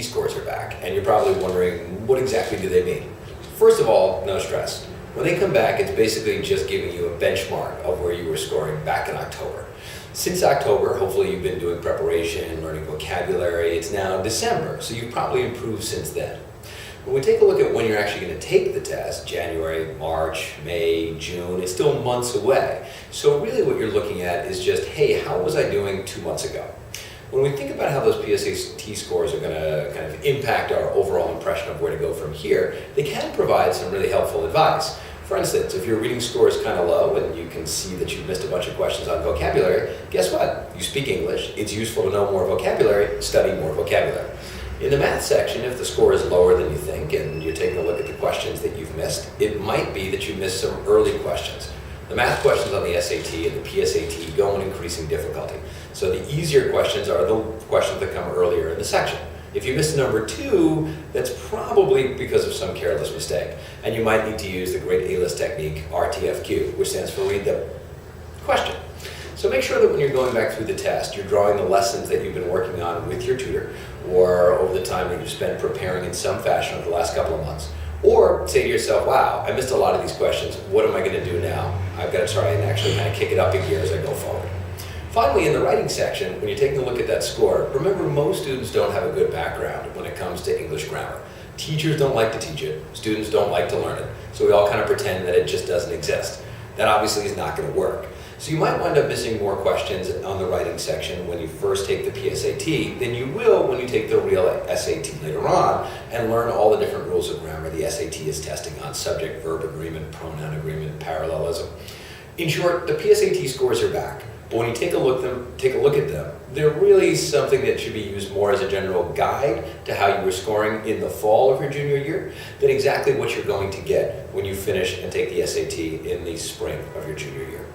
Scores are back, and you're probably wondering, what exactly do they mean? First of all, no stress. When they come back, it's basically just giving you a benchmark of where you were scoring back in October. Since October, hopefully you've been doing preparation, learning vocabulary. It's now December, so you've probably improved since then. When we take a look at when you're actually going to take the test, January, March, May, June, it's still months away. So really what you're looking at is just, hey, how was I doing 2 months ago? When we think about how those PSAT scores are going to kind of impact our overall impression of where to go from here, they can provide some really helpful advice. For instance, if your reading score is kind of low and you can see that you've missed a bunch of questions on vocabulary, guess what? You speak English. It's useful to know more vocabulary, study more vocabulary. In the math section, if the score is lower than you think and you're taking a look at the questions that you've missed, it might be that you missed some early questions. The math questions on the SAT and the PSAT go in increasing difficulty. So the easier questions are the questions that come earlier in the section. If you missed number 2, that's probably because of some careless mistake. And you might need to use the great A-list technique, RTFQ, which stands for read the question. So make sure that when you're going back through the test, you're drawing the lessons that you've been working on with your tutor or over the time that you've spent preparing in some fashion over the last couple of months. Or say to yourself, wow, I missed a lot of these questions. What am I going to do now? I've got to try and actually kind of kick it up a gear as I go forward. Finally, in the writing section, when you're taking a look at that score, remember most students don't have a good background when it comes to English grammar. Teachers don't like to teach it. Students don't like to learn it. So we all kind of pretend that it just doesn't exist. That obviously is not going to work. So you might wind up missing more questions on the writing section when you first take the PSAT than you will when you take the real SAT later on and learn all the different rules of grammar the SAT is testing on: subject, verb agreement, pronoun agreement, parallelism. In short, the PSAT scores are back, but when you take a look at them, they're really something that should be used more as a general guide to how you were scoring in the fall of your junior year than exactly what you're going to get when you finish and take the SAT in the spring of your junior year.